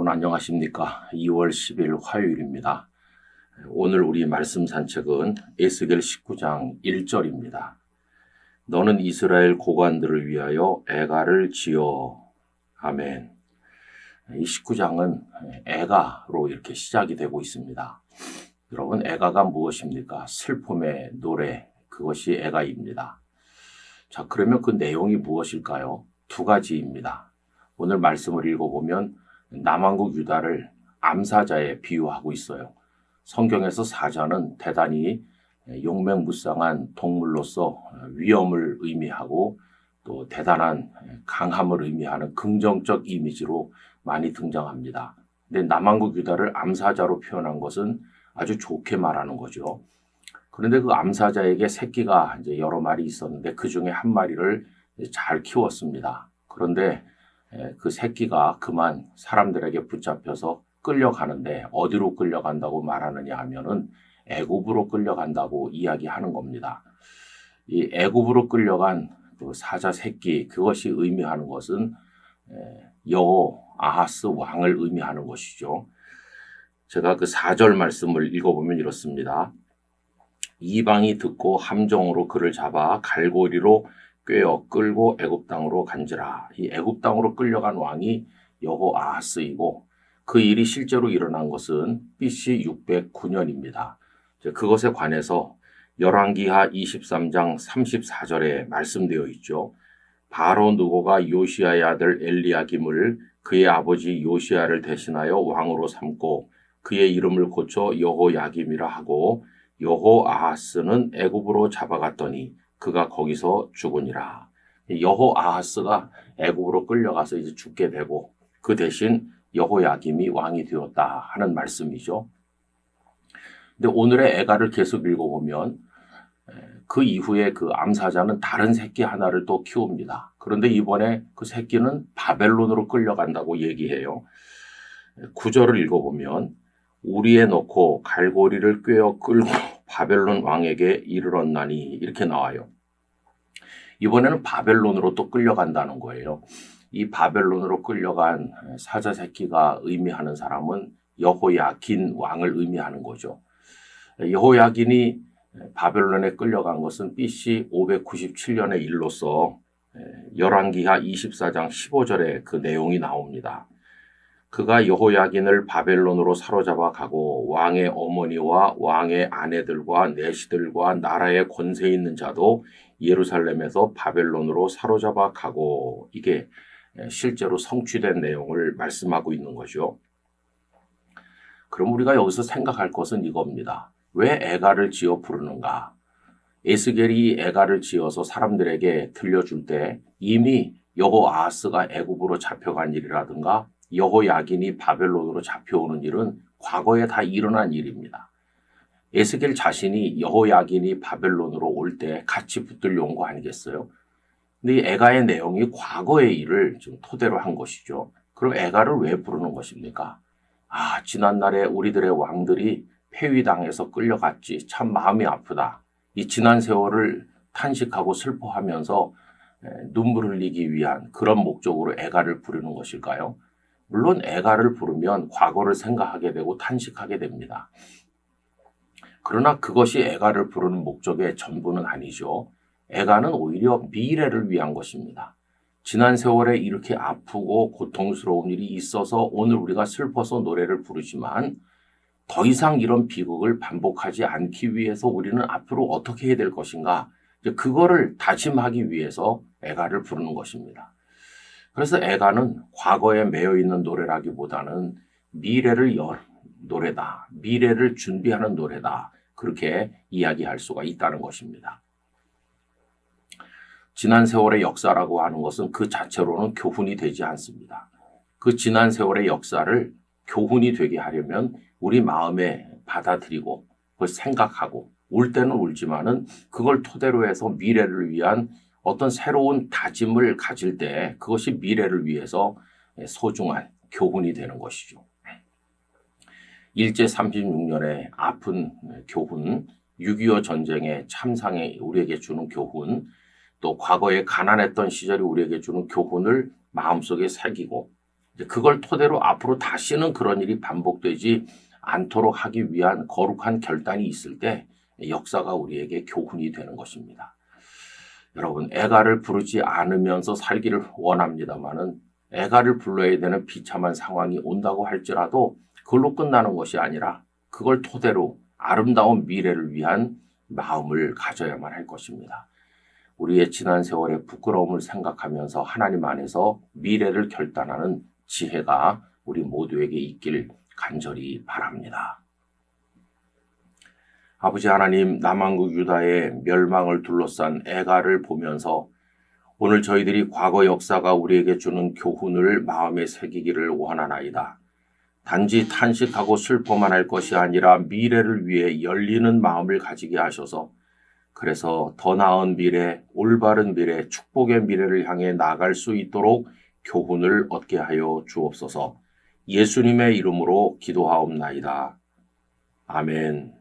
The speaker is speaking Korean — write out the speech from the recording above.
여러분 안녕하십니까? 2월 10일 화요일입니다. 오늘 우리 말씀 산책은 에스겔 19장 1절입니다. 너는 이스라엘 고관들을 위하여 애가를 지어. 아멘. 이 19장은 애가로 이렇게 시작이 되고 있습니다. 여러분, 애가가 무엇입니까? 슬픔의 노래, 그것이 애가입니다. 자, 그러면 그 내용이 무엇일까요? 두 가지입니다. 오늘 말씀을 읽어보면 남왕국 유다를 암사자에 비유하고 있어요. 성경에서 사자는 대단히 용맹무쌍한 동물로서 위엄을 의미하고 또 대단한 강함을 의미하는 긍정적 이미지로 많이 등장합니다. 근데 남왕국 유다를 암사자로 표현한 것은 아주 좋게 말하는 거죠. 그런데 그 암사자에게 새끼가 이제 여러 마리 있었는데 그 중에 한 마리를 잘 키웠습니다. 그런데 그 새끼가 그만 사람들에게 붙잡혀서 끌려가는데 어디로 끌려간다고 말하느냐 하면은 애굽으로 끌려간다고 이야기하는 겁니다. 이 애굽으로 끌려간 그 사자 새끼, 그것이 의미하는 것은 여호아하스 왕을 의미하는 것이죠. 제가 그 4절 말씀을 읽어보면 이렇습니다. 이방이 듣고 함정으로 그를 잡아 갈고리로 꿰어 끌고 애굽 땅으로 간지라. 이 애굽 땅으로 끌려간 왕이 여호아하스이고 그 일이 실제로 일어난 것은 BC 609년입니다. 그것에 관해서 열왕기하 23장 34절에 말씀되어 있죠. 바로 느고가 요시야의 아들 엘리야김을 그의 아버지 요시야를 대신하여 왕으로 삼고 그의 이름을 고쳐 여호야김이라 하고 여호아하스는 애굽으로 잡아갔더니 그가 거기서 죽으니라. 여호아하스가 애굽으로 끌려가서 이제 죽게 되고 그 대신 여호야김이 왕이 되었다 하는 말씀이죠. 근데 오늘의 애가를 계속 읽어보면 그 이후에 그 암사자는 다른 새끼 하나를 또 키웁니다. 그런데 이번에 그 새끼는 바벨론으로 끌려간다고 얘기해요. 9절을 읽어보면 우리에 넣고 갈고리를 꿰어 끌고 바벨론 왕에게 이르렀나니 이렇게 나와요. 이번에는 바벨론으로 또 끌려간다는 거예요. 이 바벨론으로 끌려간 사자 새끼가 의미하는 사람은 여호야긴 왕을 의미하는 거죠. 여호야긴이 바벨론에 끌려간 것은 BC 597년의 일로서 열왕기하 24장 15절에 그 내용이 나옵니다. 그가 여호야긴을 바벨론으로 사로잡아 가고 왕의 어머니와 왕의 아내들과 내시들과 나라의 권세 있는 자도 예루살렘에서 바벨론으로 사로잡아 가고, 이게 실제로 성취된 내용을 말씀하고 있는 거죠. 그럼 우리가 여기서 생각할 것은 이겁니다. 왜 애가를 지어 부르는가? 에스겔이 애가를 지어서 사람들에게 들려줄 때 이미 여호아하스가 애굽으로 잡혀간 일이라든가 여호야긴이 바벨론으로 잡혀오는 일은 과거에 다 일어난 일입니다. 에스겔 자신이 여호야긴이 바벨론으로 올 때 같이 붙들려 온 거 아니겠어요? 근데 이 애가의 내용이 과거의 일을 좀 토대로 한 것이죠. 그럼 애가를 왜 부르는 것입니까? 지난날에 우리들의 왕들이 폐위당해서 끌려갔지. 참 마음이 아프다. 이 지난 세월을 탄식하고 슬퍼하면서 눈물 흘리기 위한 그런 목적으로 애가를 부르는 것일까요? 물론 애가를 부르면 과거를 생각하게 되고 탄식하게 됩니다. 그러나 그것이 애가를 부르는 목적의 전부는 아니죠. 애가는 오히려 미래를 위한 것입니다. 지난 세월에 이렇게 아프고 고통스러운 일이 있어서 오늘 우리가 슬퍼서 노래를 부르지만 더 이상 이런 비극을 반복하지 않기 위해서 우리는 앞으로 어떻게 해야 될 것인가, 그거를 다짐하기 위해서 애가를 부르는 것입니다. 그래서 애가는 과거에 매여 있는 노래라기보다는 미래를 노래다. 미래를 준비하는 노래다. 그렇게 이야기할 수가 있다는 것입니다. 지난 세월의 역사라고 하는 것은 그 자체로는 교훈이 되지 않습니다. 그 지난 세월의 역사를 교훈이 되게 하려면 우리 마음에 받아들이고 그걸 생각하고 울 때는 울지만은 그걸 토대로 해서 미래를 위한 어떤 새로운 다짐을 가질 때 그것이 미래를 위해서 소중한 교훈이 되는 것이죠. 일제 36년의 아픈 교훈, 6.25 전쟁의 참상이 우리에게 주는 교훈, 또 과거에 가난했던 시절이 우리에게 주는 교훈을 마음속에 새기고 그걸 토대로 앞으로 다시는 그런 일이 반복되지 않도록 하기 위한 거룩한 결단이 있을 때 역사가 우리에게 교훈이 되는 것입니다. 여러분, 애가를 부르지 않으면서 살기를 원합니다마는 애가를 불러야 되는 비참한 상황이 온다고 할지라도 그걸로 끝나는 것이 아니라 그걸 토대로 아름다운 미래를 위한 마음을 가져야만 할 것입니다. 우리의 지난 세월의 부끄러움을 생각하면서 하나님 안에서 미래를 결단하는 지혜가 우리 모두에게 있길 간절히 바랍니다. 아버지 하나님, 남한국 유다의 멸망을 둘러싼 애가를 보면서 오늘 저희들이 과거 역사가 우리에게 주는 교훈을 마음에 새기기를 원하나이다. 단지 탄식하고 슬퍼만 할 것이 아니라 미래를 위해 열리는 마음을 가지게 하셔서 그래서 더 나은 미래, 올바른 미래, 축복의 미래를 향해 나갈 수 있도록 교훈을 얻게 하여 주옵소서. 예수님의 이름으로 기도하옵나이다. 아멘.